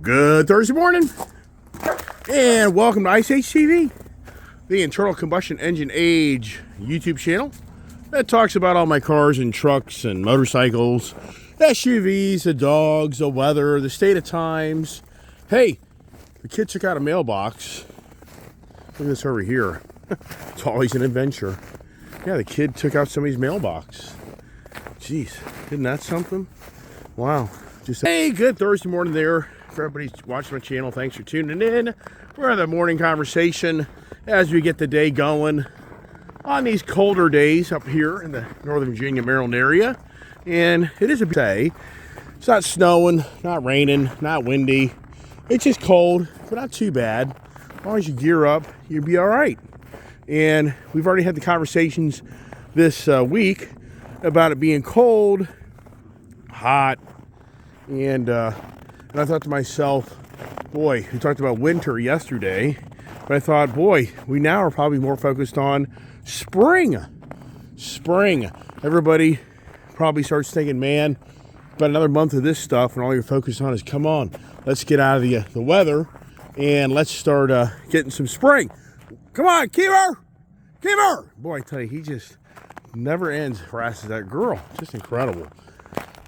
Good Thursday morning, and welcome to Ice Age TV, the internal combustion engine age YouTube channel that talks about all my cars and trucks and motorcycles, SUVs, the dogs, the weather, the state of times. Hey, the kid took out a mailbox. Look at this over here. It's always an adventure. Yeah, the kid took out somebody's mailbox. Jeez, isn't that something? Wow. Hey, good Thursday morning there. For everybody watching my channel, thanks for tuning in. We're having a morning conversation as we get the day going on these colder days up here in the Northern Virginia, Maryland area. And it is a day. It's not snowing, not raining, not windy. It's just cold, but not too bad. As long as you gear up, you'll be all right. And we've already had the conversations this week about it being cold, hot, and I thought to myself, boy, we talked about winter yesterday, but I thought, boy, we now are probably more focused on spring. Spring. Everybody probably starts thinking, man, about another month of this stuff, and all you're focused on is, come on, let's get out of the weather, and let's start getting some spring. Come on, Keeper! Keeper! Boy, I tell you, he just never ends harasses that girl. Just incredible.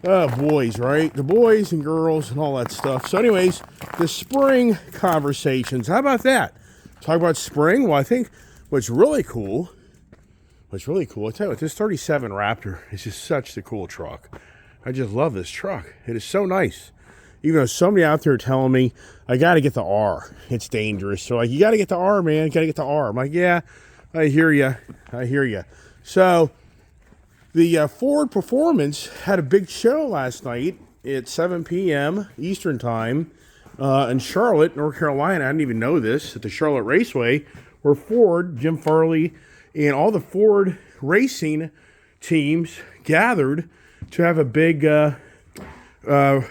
Boys, right? The boys and girls and all that stuff. So anyways, the spring conversations. How about that? Talk about spring? Well, I think what's really cool, I tell you what, this 37 Raptor is just such a cool truck. I just love this truck. It is so nice. Even though somebody out there telling me, I got to get the R. It's dangerous. So like, you got to get the R, man. You got to get the R. I'm like, yeah, I hear you. I hear you. So the Ford Performance had a big show last night at 7 p.m. Eastern Time in Charlotte, North Carolina. I didn't even know this, at the Charlotte Raceway, where Ford, Jim Farley, and all the Ford racing teams gathered to have a big preview of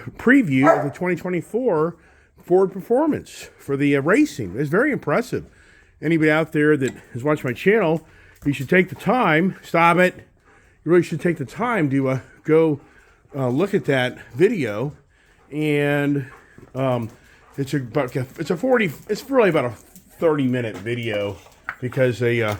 the 2024 Ford Performance for the racing. It's very impressive. Anybody out there that is watching my channel, you should take the time, stop it. You really should take the time to go look at that video, and it's really about a 30-minute video, because they or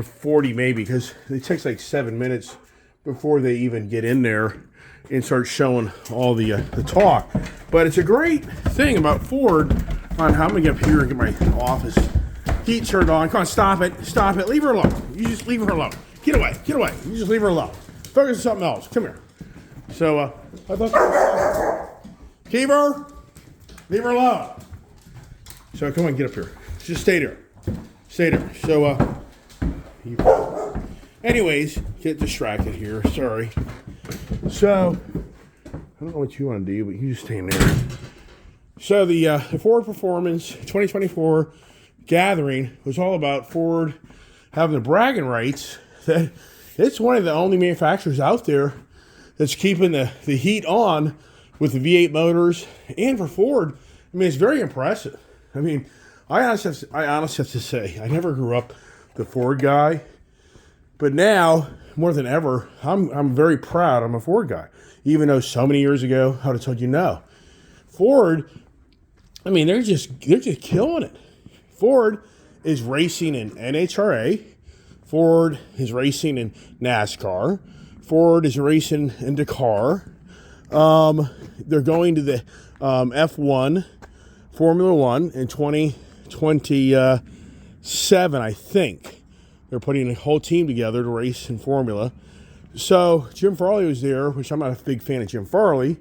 40 maybe, because it takes like 7 minutes before they even get in there and start showing all the talk. But it's a great thing about Ford on how I'm gonna get up here and get my office heat turned on. Come on, stop it, leave her alone. You just leave her alone. Get away. You just leave her alone. Focus on something else. Come here. So, I thought, keep her, leave her alone. So, come on, get up here. Just stay there. So, anyways, get distracted here. Sorry. So, I don't know what you want to do, but you just stay in there. So, the Ford Performance 2024 gathering was all about Ford having the bragging rights that it's one of the only manufacturers out there that's keeping the heat on with the V8 motors. And for Ford, I mean, it's very impressive. I mean, I honestly have to say, I never grew up the Ford guy, but now, more than ever, I'm very proud I'm a Ford guy. Even though so many years ago, I would have told you no. Ford, I mean, they're just killing it. Ford is racing in NHRA. Ford is racing in NASCAR. Ford is racing in Dakar. They're going to the F1, Formula One in 2027, I think. They're putting a whole team together to race in Formula. So Jim Farley was there, which I'm not a big fan of Jim Farley,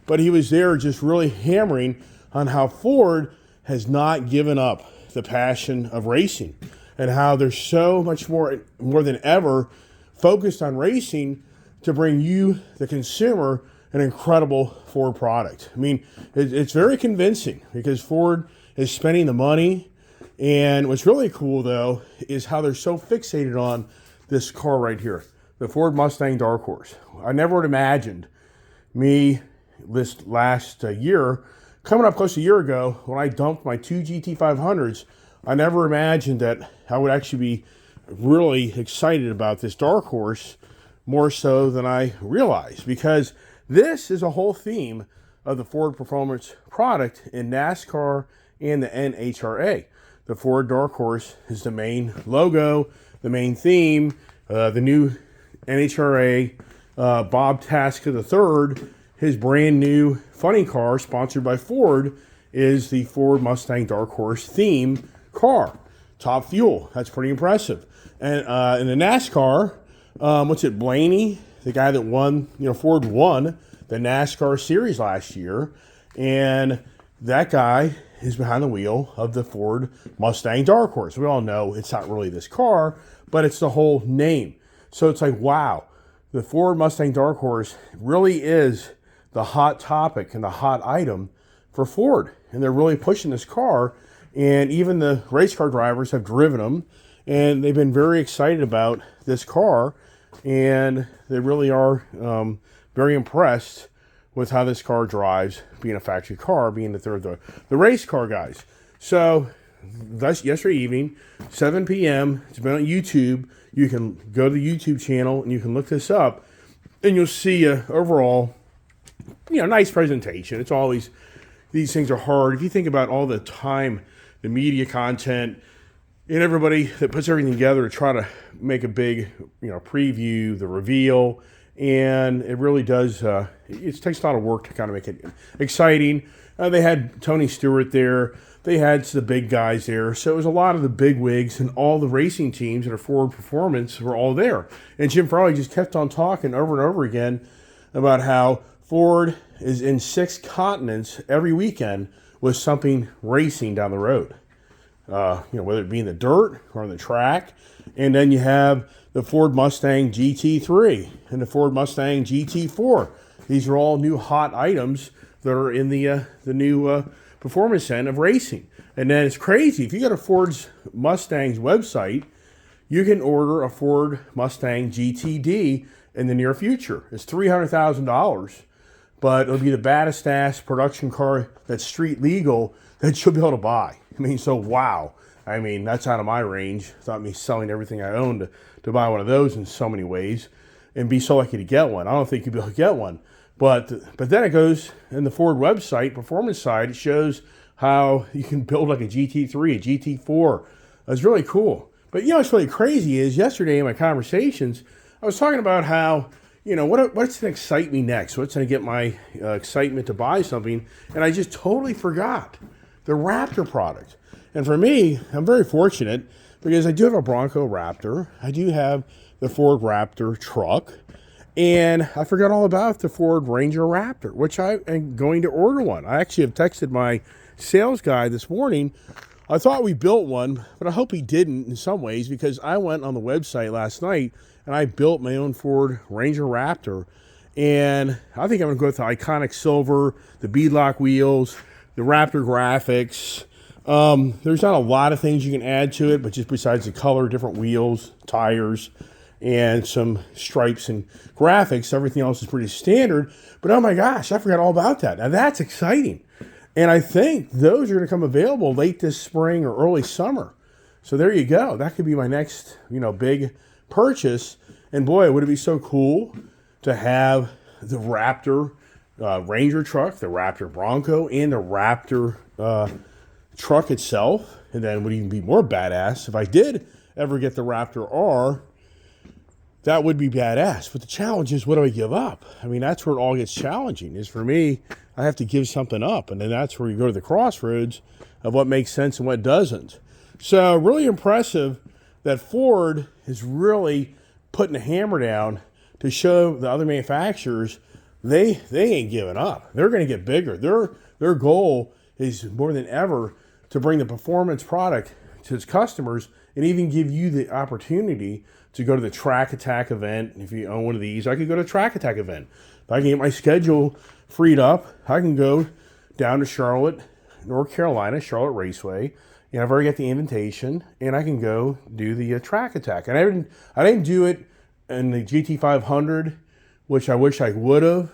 but he was there just really hammering on how Ford has not given up the passion of racing, and how they're so much more than ever focused on racing to bring you, the consumer, an incredible Ford product. I mean, it's very convincing, because Ford is spending the money. And what's really cool, though, is how they're so fixated on this car right here, the Ford Mustang Dark Horse. I never would have imagined me this last year, coming up close to a year ago, when I dumped my two GT500s, I never imagined that I would actually be really excited about this Dark Horse, more so than I realized, because this is a whole theme of the Ford Performance product in NASCAR and the NHRA. The Ford Dark Horse is the main logo, the main theme. The new NHRA, Bob Tasker III, his brand new funny car, sponsored by Ford, is the Ford Mustang Dark Horse theme car. Top fuel. That's pretty impressive. And in the NASCAR, Blaney, the guy that won, Ford won the NASCAR series last year, and that guy is behind the wheel of the Ford Mustang Dark Horse. We all know it's not really this car, but it's the whole name. So it's like, wow, the Ford Mustang Dark Horse really is the hot topic and the hot item for Ford. And they're really pushing this car. And even the race car drivers have driven them. And they've been very excited about this car. And they really are very impressed with how this car drives, being a factory car, being that they're the race car guys. So that's yesterday evening, 7 p.m. It's been on YouTube. You can go to the YouTube channel and you can look this up, and you'll see overall, nice presentation. It's always, these things are hard. If you think about all the time, the media content, and everybody that puts everything together to try to make a big, preview, the reveal, and it really does, it takes a lot of work to kind of make it exciting. They had Tony Stewart there. They had the big guys there. So it was a lot of the big wigs, and all the racing teams that are Ford Performance were all there. And Jim Farley just kept on talking over and over again about how Ford is in 6 continents every weekend with something racing down the road. Whether it be in the dirt or on the track. And then you have the Ford Mustang GT3 and the Ford Mustang GT4. These are all new hot items that are in the new performance end of racing. And then it's crazy. If you go to Ford's Mustang's website, you can order a Ford Mustang GTD in the near future. It's $300,000, but it'll be the baddest ass production car that's street legal that you'll be able to buy. Wow. That's out of my range. Without me selling everything I own to buy one of those in so many ways and be so lucky to get one. I don't think you'll be able to get one. But then it goes in the Ford website, performance side, it shows how you can build like a GT3, a GT4. It's really cool. But what's really crazy is yesterday in my conversations, I was talking about how, what's going to excite me next? What's going to get my excitement to buy something? And I just totally forgot the Raptor product. And for me, I'm very fortunate because I do have a Bronco Raptor. I do have the Ford Raptor truck. And I forgot all about the Ford Ranger Raptor, which I am going to order one. I actually have texted my sales guy this morning. I thought we built one, but I hope he didn't in some ways, because I went on the website last night and I built my own Ford Ranger Raptor. And I think I'm going to go with the iconic silver, the beadlock wheels, the Raptor graphics. There's not a lot of things you can add to it, but just besides the color, different wheels, tires, and some stripes and graphics, everything else is pretty standard. But oh my gosh, I forgot all about that. Now that's exciting. And I think those are going to come available late this spring or early summer. So there you go. That could be my next, big purchase. And boy, would it be so cool to have the Raptor Ranger truck, the Raptor Bronco, and the Raptor truck itself. And then would even be more badass if I did ever get the Raptor R. That would be badass. But the challenge is, what do I give up? That's where it all gets challenging, is for me, I have to give something up. And then that's where you go to the crossroads of what makes sense and what doesn't. So really impressive that Ford is really putting the hammer down to show the other manufacturers they ain't giving up. They're going to get bigger. Their goal is more than ever to bring the performance product to its customers and even give you the opportunity to go to the Track Attack event. If you own one of these, I could go to a Track Attack event. If I can get my schedule freed up, I can go down to Charlotte, North Carolina, Charlotte Raceway, and I've already got the invitation, and I can go do the Track Attack. And I didn't do it in the GT500, which I wish I would have,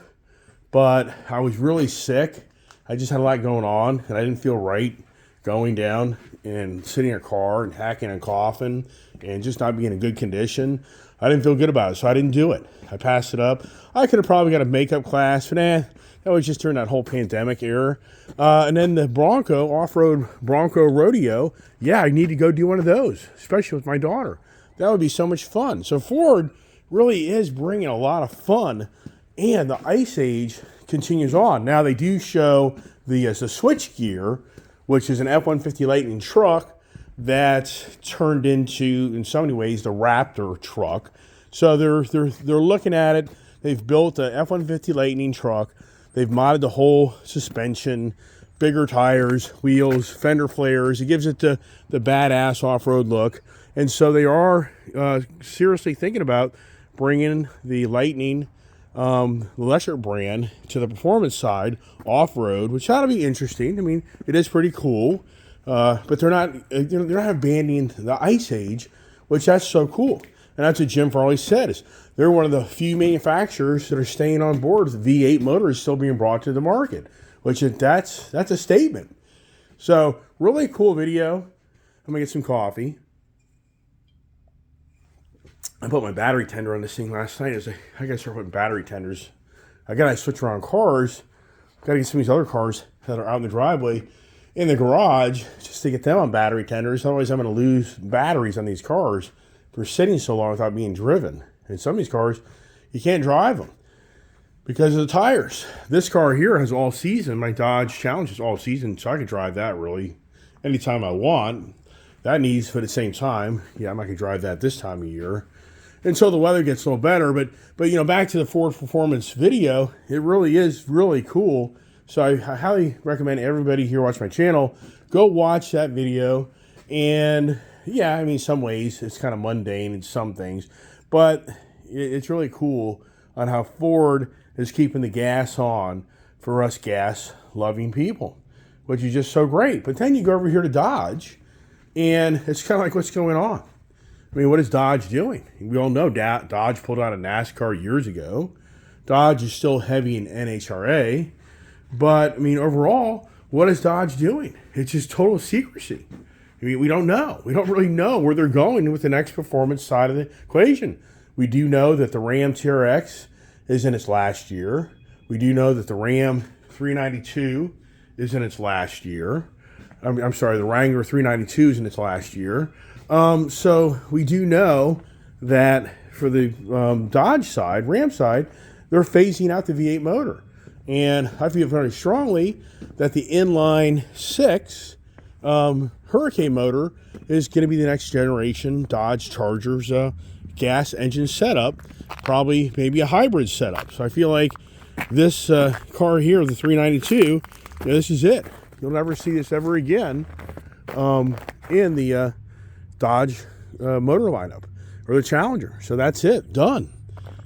but I was really sick. I just had a lot going on, and I didn't feel right going down and sitting in a car and hacking and coughing and just not being in good condition. I didn't feel good about it, so I didn't do it. I passed it up. I could have probably got a makeup class, but that was just during that whole pandemic era. And then the Bronco, off-road Bronco rodeo, yeah, I need to go do one of those, especially with my daughter. That would be so much fun. So Ford really is bringing a lot of fun, and the Ice Age continues on. Now they do show the switch gear, which is an F-150 Lightning truck that's turned into, in so many ways, the Raptor truck. So they're looking at it. They've built a F-150 Lightning truck. They've modded the whole suspension, bigger tires, wheels, fender flares. It gives it the badass off-road look. And so they are seriously thinking about bringing the Lightning, the lesser brand, to the performance side, off-road, which ought to be interesting. I mean, it is pretty cool. But they're not abandoning the Ice Age, which that's so cool. And that's what Jim Farley said, is they're one of the few manufacturers that are staying on board with the V8 motor is still being brought to the market, which that's a statement. So really cool video. I'm gonna get some coffee. I put my battery tender on this thing last night. I gotta start putting battery tenders. I gotta switch around cars. Gotta get some of these other cars that are out in the driveway in the garage just to get them on battery tenders. Otherwise, I'm going to lose batteries on these cars for sitting so long without being driven. And some of these cars, you can't drive them because of the tires. This car here has all season. My Dodge Challenge is all season, so I can drive that really anytime I want. That needs, but at the same time, yeah, I'm not going to drive that this time of year. Until the weather gets a little better. But you know, back to the Ford Performance video, it really is really cool. So I highly recommend everybody here watch my channel, go watch that video. And yeah, I mean, some ways it's kind of mundane in some things, but it's really cool on how Ford is keeping the gas on for us gas-loving people, which is just so great. But then you go over here to Dodge, and it's kind of like, what's going on? I mean, what is Dodge doing? We all know Dodge pulled out of NASCAR years ago. Dodge is still heavy in NHRA. But, I mean, overall, what is Dodge doing? It's just total secrecy. I mean, we don't know. We don't really know where they're going with the next performance side of the equation. We do know that the Ram TRX is in its last year. We do know that the Ram 392 is in its last year. I'm sorry, the Wrangler 392 is in its last year. So we do know that for the Dodge side, Ram side, they're phasing out the V8 motor. And I feel very strongly that the inline 6 Hurricane motor is going to be the next generation Dodge Charger's gas engine setup, probably maybe a hybrid setup. So I feel like this car here, the 392, this is it. You'll never see this ever again in the Dodge motor lineup or the Challenger. So that's it, done.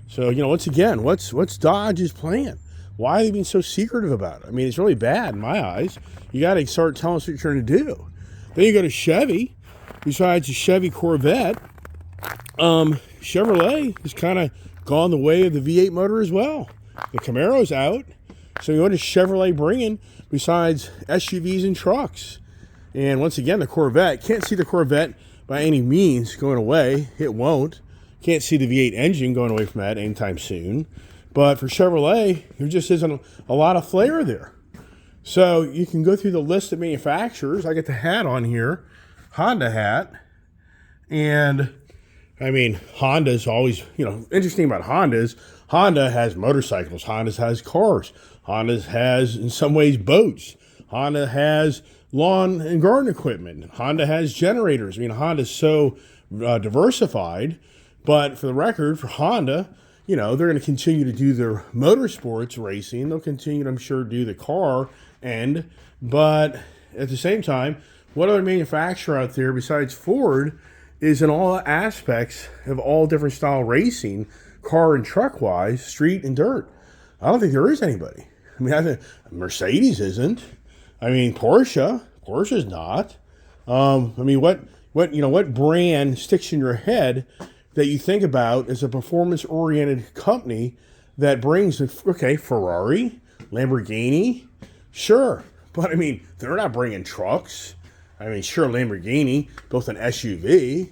So, you know, once again, what's Dodge's plan? Why are they being so secretive about it? I mean, it's really bad in my eyes. You got to start telling us what you're going to do. Then you go to Chevy. Besides the Chevy Corvette, Chevrolet has kind of gone the way of the V8 motor as well. The Camaro's out. So what is Chevrolet bringing besides SUVs and trucks? And once again, the Corvette. Can't see the Corvette by any means going away. It won't. Can't see the V8 engine going away from that anytime soon. But for Chevrolet, there just isn't a lot of flair there. So you can go through the list of manufacturers. I got the hat on here, Honda hat. And I mean, Honda's always, you know, interesting about Honda's, Honda has motorcycles, Honda has cars, Honda has, in some ways, boats. Honda has lawn and garden equipment. Honda has generators. I mean, Honda's so diversified. But for the record, for Honda, you know, they're going to continue to do their motorsports racing. They'll continue to, I'm sure, do the car end. But at the same time, what other manufacturer out there besides Ford is in all aspects of all different style racing, car and truck wise, street and dirt? I don't think there is anybody. I mean, I think Mercedes isn't. I mean, Porsche's not. I mean, what brand sticks in your head that you think about as a performance-oriented company that brings, okay, Ferrari, Lamborghini, sure. But I mean, they're not bringing trucks. I mean, sure, Lamborghini built an SUV,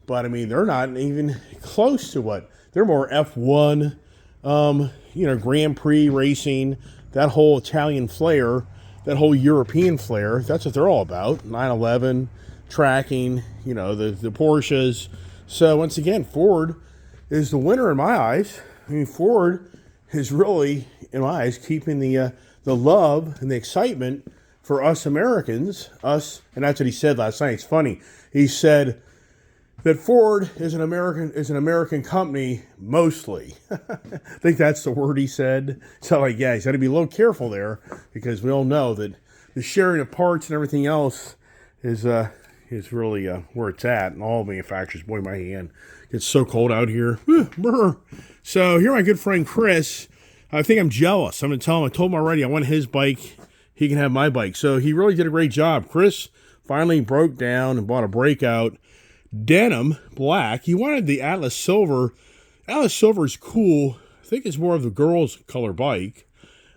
but I mean, they're not even close to what they're more F1, Grand Prix racing, that whole Italian flair, that whole European flair. That's what they're all about. 911 tracking, the Porsches. So once again, Ford is the winner in my eyes. I mean, Ford is really, in my eyes, keeping the love and the excitement for us Americans, and that's what he said last night. It's funny. He said that Ford is an American company mostly. I think that's the word he said. So he's got to be a little careful there, because we all know that the sharing of parts and everything else is really where it's at. And all manufacturers, boy, my hand gets so cold out here. So here, my good friend Chris. I think I'm jealous. I'm going to tell him. I told him already. I want his bike. He can have my bike. So he really did a great job. Chris finally broke down and bought a breakout denim black. He wanted the Atlas Silver. Atlas Silver is cool. I think it's more of the girls' color bike.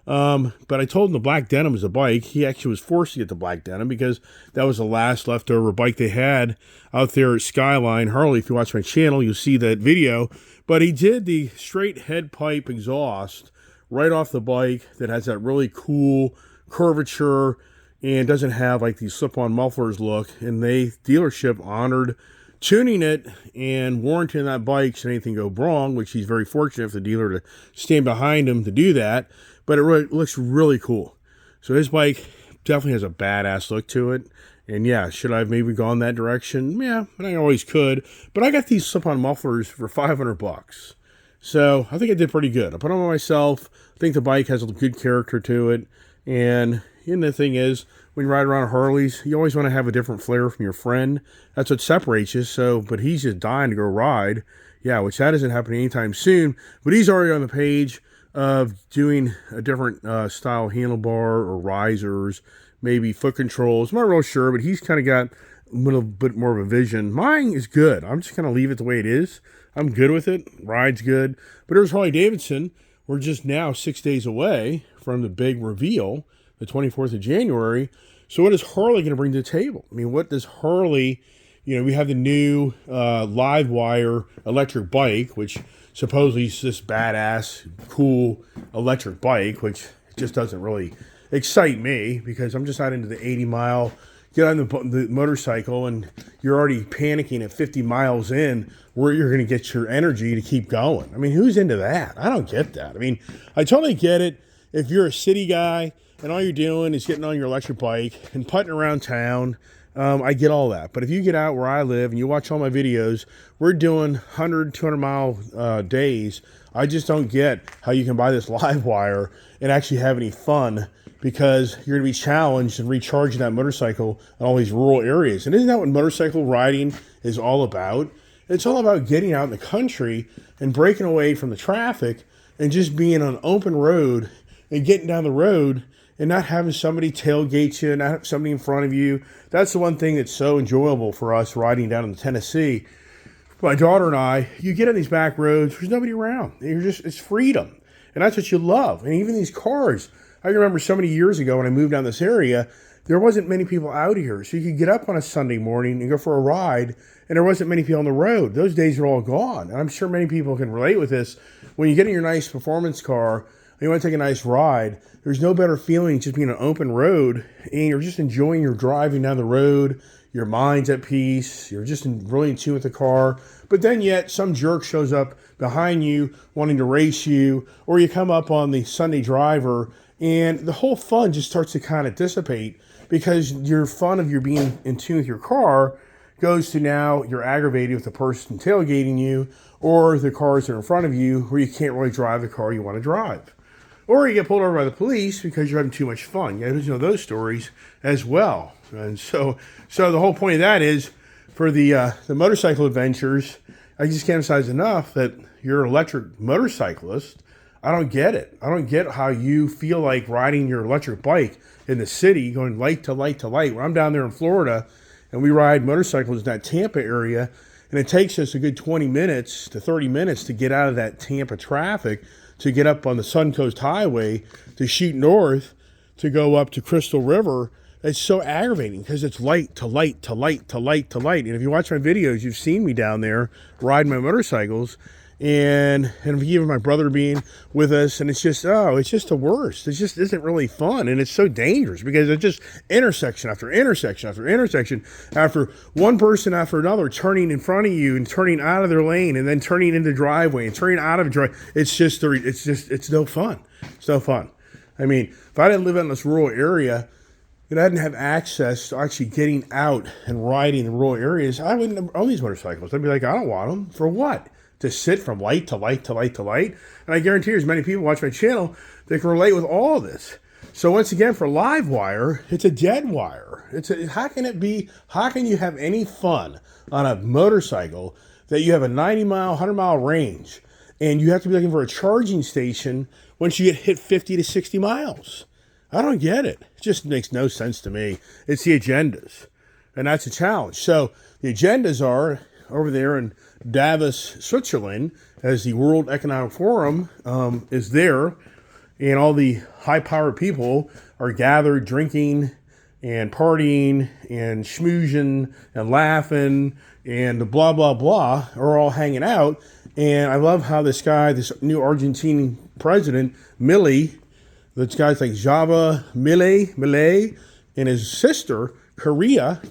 But I told him the black denim is a bike. He actually was forced to get the black denim because that was the last leftover bike they had out there at Skyline Harley. If you watch my channel, you'll see that video. But he did the straight head pipe exhaust right off the bike that has that really cool curvature and doesn't have like these slip-on mufflers look. And they dealership honored tuning it and warranting that bike should anything go wrong, which he's very fortunate for the dealer to stand behind him to do that. But it really looks really cool. So his bike definitely has a badass look to it. And yeah, should I have maybe gone that direction? Yeah, I always could. But I got these slip-on mufflers for $500. So I think I did pretty good. I put them on myself. I think the bike has a good character to it. And the thing is, when you ride around Harleys, you always want to have a different flair from your friend. That's what separates you. So, but he's just dying to go ride. Yeah, which that isn't happening anytime soon. But he's already on the page of doing a different style handlebar or risers, maybe foot controls. I'm not real sure, but he's kind of got a little bit more of a vision. Mine is good. I'm just going to leave it the way it is. I'm good with it. Ride's good. But there's Harley Davidson. We're just now 6 days away from the big reveal, the 24th of January. So what is Harley going to bring to the table? I mean, what does Harley, we have the new live wire electric bike, which supposedly is this badass, cool electric bike, which just doesn't really excite me because I'm just not into the 80-mile, get on the motorcycle and you're already panicking at 50 miles in where you're going to get your energy to keep going. I mean, who's into that? I don't get that. I mean, I totally get it if you're a city guy and all you're doing is getting on your electric bike and putting around town. I get all that. But if you get out where I live and you watch all my videos, we're doing 100, 200-mile days. I just don't get how you can buy this live wire and actually have any fun because you're going to be challenged and recharging that motorcycle in all these rural areas. And isn't that what motorcycle riding is all about? It's all about getting out in the country and breaking away from the traffic and just being on an open road and getting down the road and not having somebody tailgate you, not have somebody in front of you. That's the one thing that's so enjoyable for us riding down in Tennessee. My daughter and I, you get on these back roads, there's nobody around. It's freedom. And that's what you love. And even these cars. I remember so many years ago when I moved down this area, there wasn't many people out here. So you could get up on a Sunday morning and go for a ride, and there wasn't many people on the road. Those days are all gone. And I'm sure many people can relate with this. When you get in your nice performance car, and you want to take a nice ride, there's no better feeling just being on an open road, and you're just enjoying your driving down the road. Your mind's at peace. You're just really in tune with the car. But then yet some jerk shows up behind you wanting to race you, or you come up on the Sunday driver, and the whole fun just starts to kind of dissipate because your fun of your being in tune with your car goes to now you're aggravated with the person tailgating you or the cars that are in front of you where you can't really drive the car you want to drive. Or you get pulled over by the police because you're having too much fun. You know those stories as well. And so the whole point of that is for the motorcycle adventures, I just can't emphasize enough that you're an electric motorcyclist. I don't get it. I don't get how you feel like riding your electric bike in the city, going light to light to light. When I'm down there in Florida and we ride motorcycles in that Tampa area, and it takes us a good 20 minutes to 30 minutes to get out of that Tampa traffic to get up on the Suncoast Highway to shoot north to go up to Crystal River It's so aggravating because it's light to light to light to light to light. And if you watch my videos, you've seen me down there riding my motorcycles, and even my brother being with us, and it's just the worst. It just isn't really fun, and it's so dangerous because it's just intersection after intersection after intersection after one person after another turning in front of you and turning out of their lane and then turning into the driveway and turning out of a driveway. It's no fun. It's no fun. I mean, if I didn't live in this rural area and I didn't have access to actually getting out and riding in rural areas, I wouldn't own these motorcycles. I'd be like, I don't want them. For what? To sit from light to light to light to light? And I guarantee there's many people watch my channel that can relate with all of this. So once again, for live wire, it's a dead wire. How can you have any fun on a motorcycle that you have a 90-mile, 100-mile range, and you have to be looking for a charging station once you get hit 50 to 60 miles? I don't get it. It just makes no sense to me. It's the agendas, and that's a challenge. So the agendas are over there in Davos, Switzerland, as the World Economic Forum is there, and all the high-powered people are gathered drinking and partying and schmoozing and laughing and the blah, blah, blah are all hanging out. And I love how this new Argentine president, Milei, this guy's like Java Milei, and his sister, Korea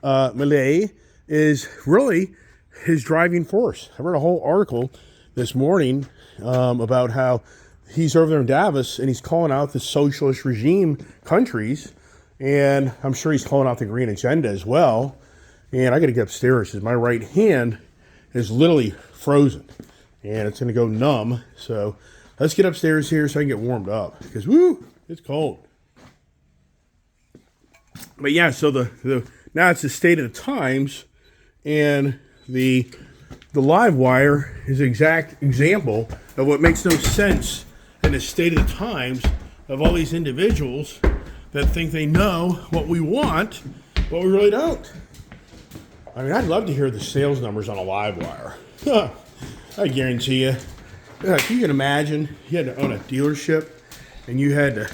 Milei, is really his driving force. I read a whole article this morning about how he's over there in Davos and he's calling out the socialist regime countries, and I'm sure he's calling out the green agenda as well. And I got to get upstairs because my right hand is literally frozen and it's going to go numb. So let's get upstairs here so I can get warmed up because it's cold. But yeah, so now it's the state of the times. And the live wire is an exact example of what makes no sense in the state of the times of all these individuals that think they know what we want, but we really don't. I mean, I'd love to hear the sales numbers on a live wire. I guarantee you. If you can imagine, you had to own a dealership and you had to,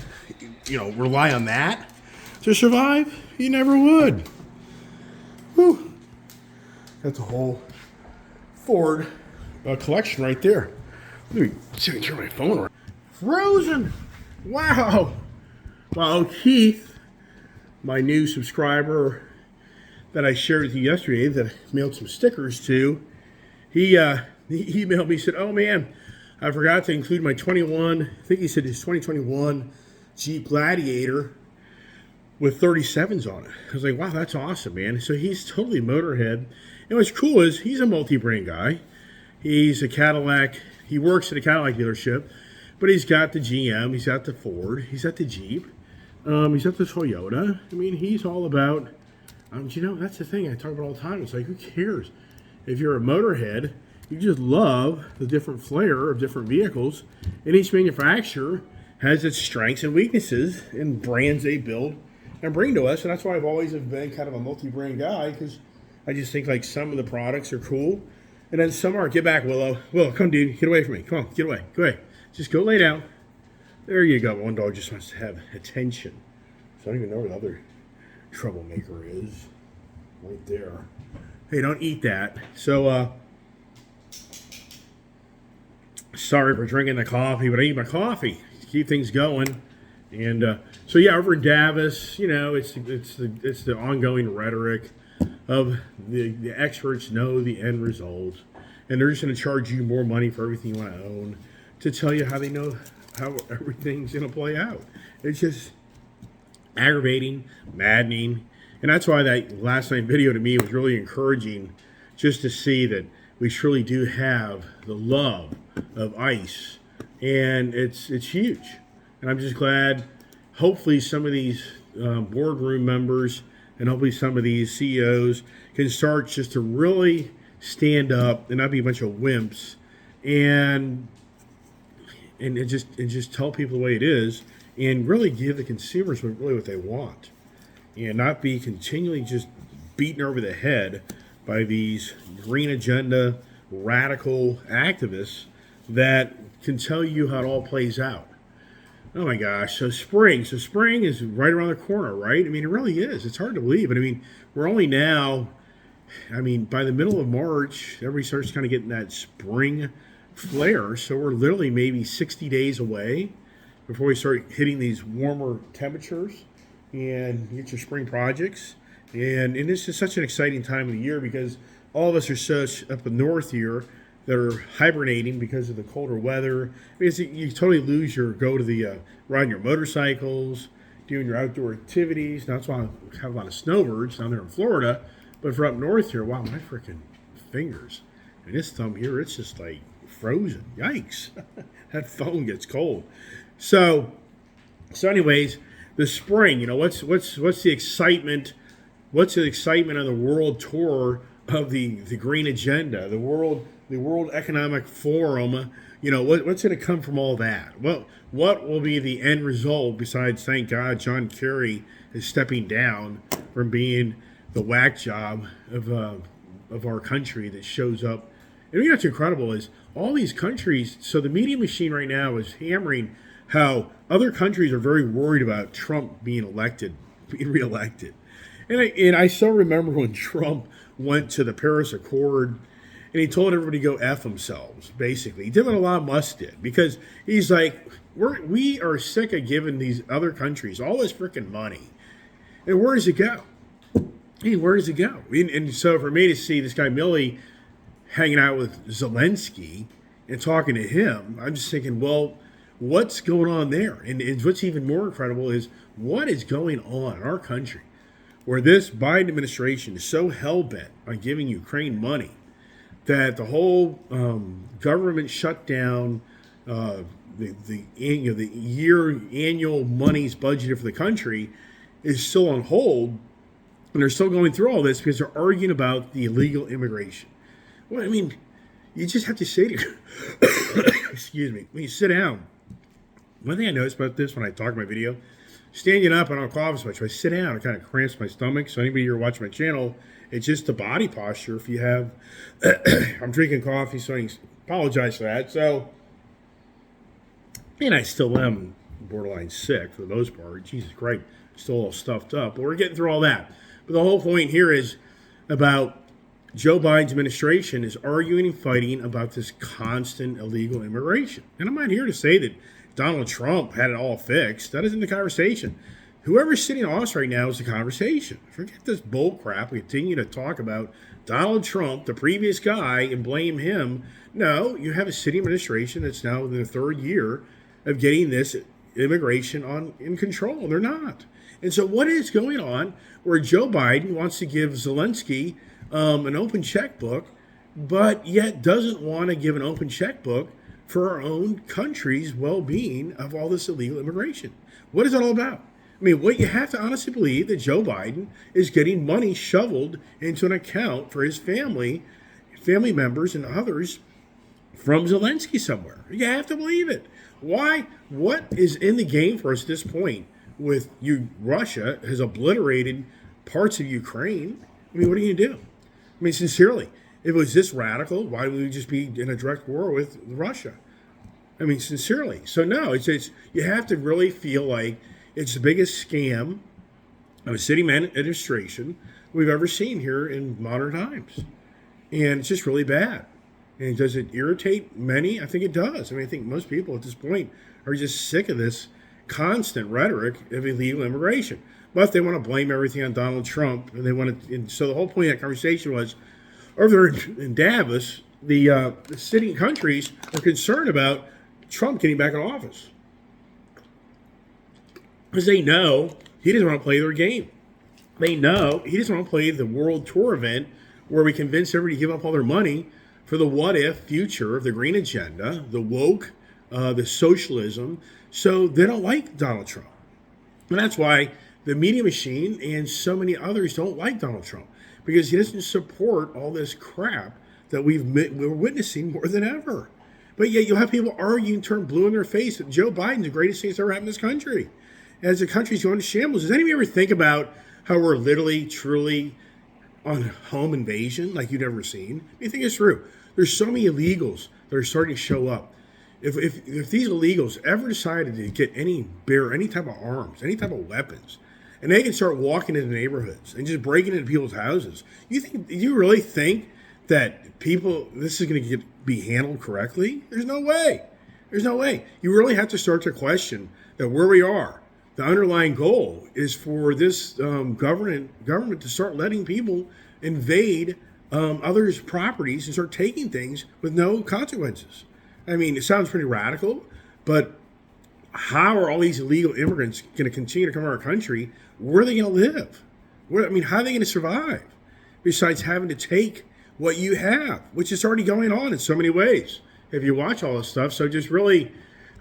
rely on that to survive, you never would. Whew. That's a whole Ford collection right there. Let me see if I can turn my phone around. Frozen! Wow! Wow, Keith, my new subscriber that I shared with you yesterday that I mailed some stickers to, he emailed me, said, oh man, I forgot to include my 21, I think he said his 2021 Jeep Gladiator with 37s on it. I was like, wow, that's awesome, man. So he's totally Motorhead. And what's cool is he's a multi-brand guy. He's a Cadillac. He works at a Cadillac dealership, but he's got the GM. He's got the Ford. He's got the Jeep. He's got the Toyota. I mean, he's all about, that's the thing I talk about all the time. It's like, who cares? If you're a Motorhead, you just love the different flair of different vehicles. And each manufacturer has its strengths and weaknesses and brands they build and bring to us. And that's why I've always been kind of a multi-brand guy, because I just think like some of the products are cool, and then some are. Get back, Willow. Willow, come, dude. Get away from me. Come on, get away. Go away. Just go lay down. There you go. One dog just wants to have attention. So I don't even know where the other troublemaker is. Right there. Hey, don't eat that. So, sorry for drinking the coffee, but I eat my coffee to keep things going. And so yeah, over in Davos, it's the ongoing rhetoric of the experts know the end result, and they're just going to charge you more money for everything you want to own to tell you how they know how everything's going to play out. It's just aggravating, maddening, and that's why that last night video to me was really encouraging, just to see that we truly do have the love of ICE, and it's huge. And I'm just glad, hopefully some of these boardroom members and hopefully some of these CEOs can start just to really stand up and not be a bunch of wimps, and just tell people the way it is, and really give the consumers what they want, and not be continually just beaten over the head by these green agenda radical activists that can tell you how it all plays out. Oh my gosh. So spring. So spring is right around the corner, right? I mean, it really is. It's hard to believe. But I mean, we're only now, I mean, by the middle of March, everybody starts kind of getting that spring flare. So we're literally maybe 60 days away before we start hitting these warmer temperatures and get your spring projects. And this is such an exciting time of the year because all of us are such up the north here that are hibernating because of the colder weather. Because you totally lose your go to the riding your motorcycles, doing your outdoor activities. Now that's why I have a lot of snowbirds down there in Florida. But for up north here, wow, my freaking fingers. And this thumb here, it's just like frozen. Yikes. That phone gets cold. So anyways, the spring, what's the excitement? What's the excitement of the world tour of the green agenda, the World Economic Forum? What's going to come from all that? Well, what will be the end result besides, thank God, John Kerry is stepping down from being the whack job of our country that shows up. And what's incredible is all these countries. So the media machine right now is hammering how other countries are very worried about Trump being reelected. And I still remember when Trump went to the Paris Accord and he told everybody to go F themselves, basically. He did what a lot of us did because he's like, we are sick of giving these other countries all this freaking money. And where does it go? Hey, where does it go? And so for me to see this guy Milley hanging out with Zelensky and talking to him, I'm just thinking, well, what's going on there? And what's even more incredible is what is going on in our country where this Biden administration is so hell-bent on giving Ukraine money that the whole government shutdown, the annual monies budgeted for the country is still on hold, and they're still going through all this because they're arguing about the illegal immigration. Well, I mean, you just have to say to excuse me, when you sit down, one thing I noticed about this when I talk my video, standing up, I don't cough as much. If I sit down, it kind of cramps my stomach. So anybody here watching my channel, it's just the body posture. If you have, I'm drinking coffee, so I apologize for that. So, and I still am borderline sick for the most part. Jesus Christ, still all stuffed up. But we're getting through all that. But the whole point here is about Joe Biden's administration is arguing and fighting about this constant illegal immigration. And I'm not here to say that Donald Trump had it all fixed. That isn't the conversation. Whoever's sitting in office right now is the conversation. Forget this bull crap. We continue to talk about Donald Trump, the previous guy, and blame him. No, you have a city administration that's now in the third year of getting this immigration in control. They're not. And so what is going on where Joe Biden wants to give Zelensky an open checkbook, but yet doesn't want to give an open checkbook for our own country's well-being of all this illegal immigration? What is it all about? I mean, what you have to honestly believe that Joe Biden is getting money shoveled into an account for his family members and others from Zelensky somewhere. You have to believe it. Why? What is in the game for us at this point with Russia has obliterated parts of Ukraine? I mean, what are you going to do? I mean, sincerely, if it was this radical, why would we just be in a direct war with Russia? I mean, sincerely. So no, it's you have to really feel like it's the biggest scam of a city administration we've ever seen here in modern times. And it's just really bad. And does it irritate many? I think it does. I mean, I think most people at this point are just sick of this constant rhetoric of illegal immigration. But they want to blame everything on Donald Trump. And they want to, and so the whole point of that conversation was, over there in Davos, the city countries are concerned about Trump getting back in office. Because they know he doesn't want to play their game. They know he doesn't want to play the world tour event where we convince everybody to give up all their money for the what-if future of the green agenda, the woke, the socialism. So they don't like Donald Trump. And that's why the media machine and so many others don't like Donald Trump, because he doesn't support all this crap that we're witnessing more than ever. But yet you'll have people arguing, turn blue in their face, that Joe Biden's the greatest thing that's ever happened in this country. As the country's going to shambles. Does anybody ever think about how we're literally, truly on home invasion like you've never seen? You think it's true. There's so many illegals that are starting to show up. If these illegals ever decided to get bear any type of arms, any type of weapons, and they can start walking into neighborhoods and just breaking into people's houses, you really think that this is going to be handled correctly? There's no way. There's no way. You really have to start to question that where we are. The underlying goal is for this government to start letting people invade others' properties and start taking things with no consequences. I mean, it sounds pretty radical, but how are all these illegal immigrants going to continue to come to our country? Where are they going to live? How are they going to survive? Besides having to take what you have, which is already going on in so many ways. If you watch all this stuff, so just really,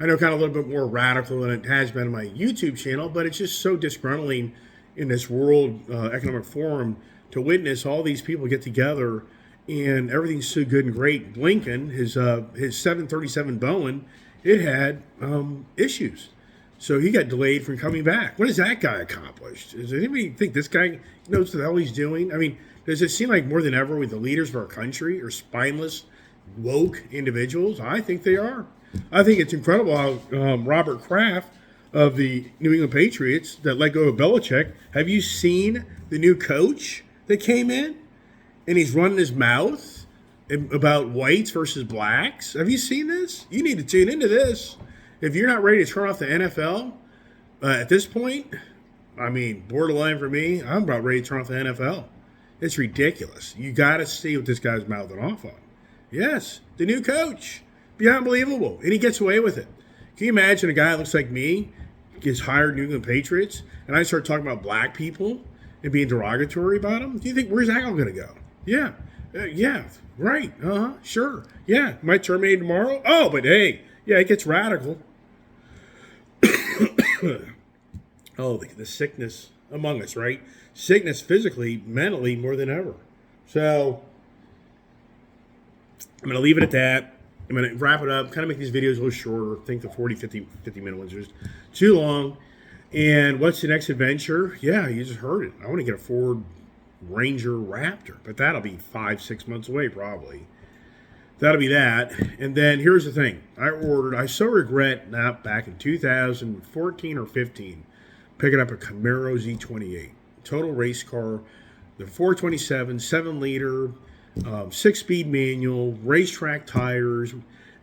I know kind of a little bit more radical than it has been on my YouTube channel, but it's just so disgruntling in this World Economic Forum to witness all these people get together and everything's so good and great. Blinken, his 737 Boeing, it had issues. So he got delayed from coming back. What has that guy accomplished? Does anybody think this guy knows what the hell he's doing? I mean, does it seem like more than ever with the leaders of our country are spineless, woke individuals? I think they are. I think it's incredible how Robert Kraft of the New England Patriots that let go of Belichick, have you seen the new coach that came in? And he's running his mouth about whites versus blacks. Have you seen this? You need to tune into this. If you're not ready to turn off the NFL at this point, I mean, borderline for me, I'm about ready to turn off the NFL. It's ridiculous. You got to see what this guy's mouthing off on. Yes, the new coach. Be unbelievable. And he gets away with it. Can you imagine a guy that looks like me gets hired New England Patriots and I start talking about black people and being derogatory about them? Do you think, where's that all going to go? Yeah. Yeah. Right. Sure. Yeah. Might terminate tomorrow. Oh, but hey. Yeah, it gets radical. Oh, the sickness among us, right? Sickness physically, mentally, more than ever. So I'm going to leave it at that. I'm going to wrap it up, kind of make these videos a little shorter. I think the 40, 50 minute ones are just too long. And what's the next adventure? Yeah, you just heard it. I want to get a Ford Ranger Raptor, but that'll be 5-6 months away probably. That'll be that. And then here's the thing. I so regret not back in 2014 or 15 picking up a Camaro Z28. Total race car. The 427, 7-liter, 6-speed manual, racetrack tires.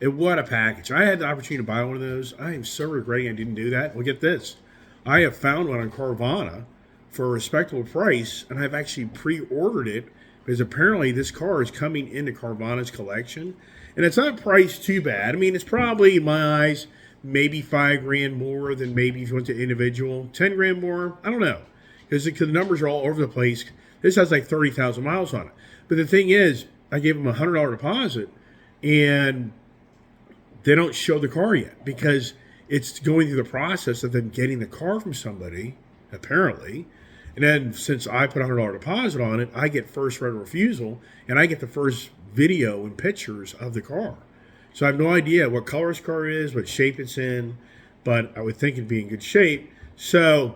And what a package. I had the opportunity to buy one of those. I am so regretting I didn't do that. Well, get this. I have found one on Carvana for a respectable price, and I've actually pre-ordered it because apparently this car is coming into Carvana's collection. And it's not priced too bad. I mean, it's probably, in my eyes, maybe $5,000 more than maybe if you went to individual. $10,000 more? I don't know. Because the numbers are all over the place. This has like 30,000 miles on it. But the thing is, I gave them a $100 deposit, and they don't show the car yet because it's going through the process of them getting the car from somebody, apparently. And then since I put a $100 deposit on it, I get first right of refusal, and I get the first video and pictures of the car. So I have no idea what color this car is, what shape it's in, but I would think it'd be in good shape. So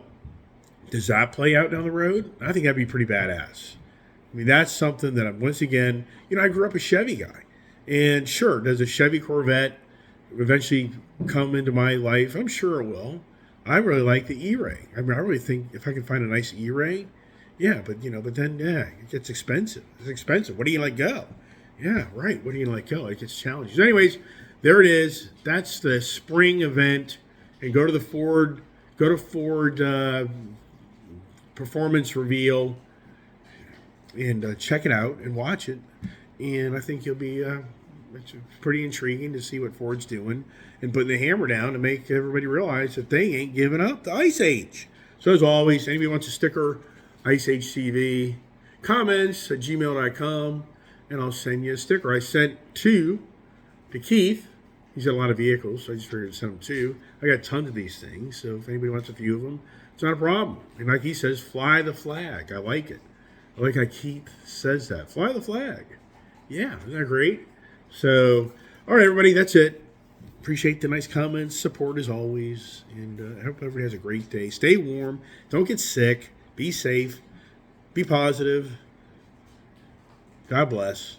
does that play out down the road? I think that'd be pretty badass. I mean, that's something that once again, I grew up a Chevy guy. And sure, does a Chevy Corvette eventually come into my life? I'm sure it will. I really like the E-Ray. I mean, I really think if I can find a nice E-Ray, yeah, but then it gets expensive. It's expensive. What do you let go? Yeah, right. What do you let go? It gets challenging. So anyways, there it is. That's the spring event. And go to Ford performance reveal and check it out and watch it. And I think you'll be it's pretty intriguing to see what Ford's doing and putting the hammer down to make everybody realize that they ain't giving up the Ice Age. So as always, anybody wants a sticker, Ice Age TV, comments at gmail.com, and I'll send you a sticker. I sent 2 to Keith. He's got a lot of vehicles, so I just figured to send them 2. I got tons of these things, so if anybody wants a few of them, it's not a problem. And like he says, fly the flag. I like it. I like how Keith says that. Fly the flag. Yeah, isn't that great? So, all right, everybody, that's it. Appreciate the nice comments, support as always, and I hope everybody has a great day. Stay warm. Don't get sick. Be safe. Be positive. God bless.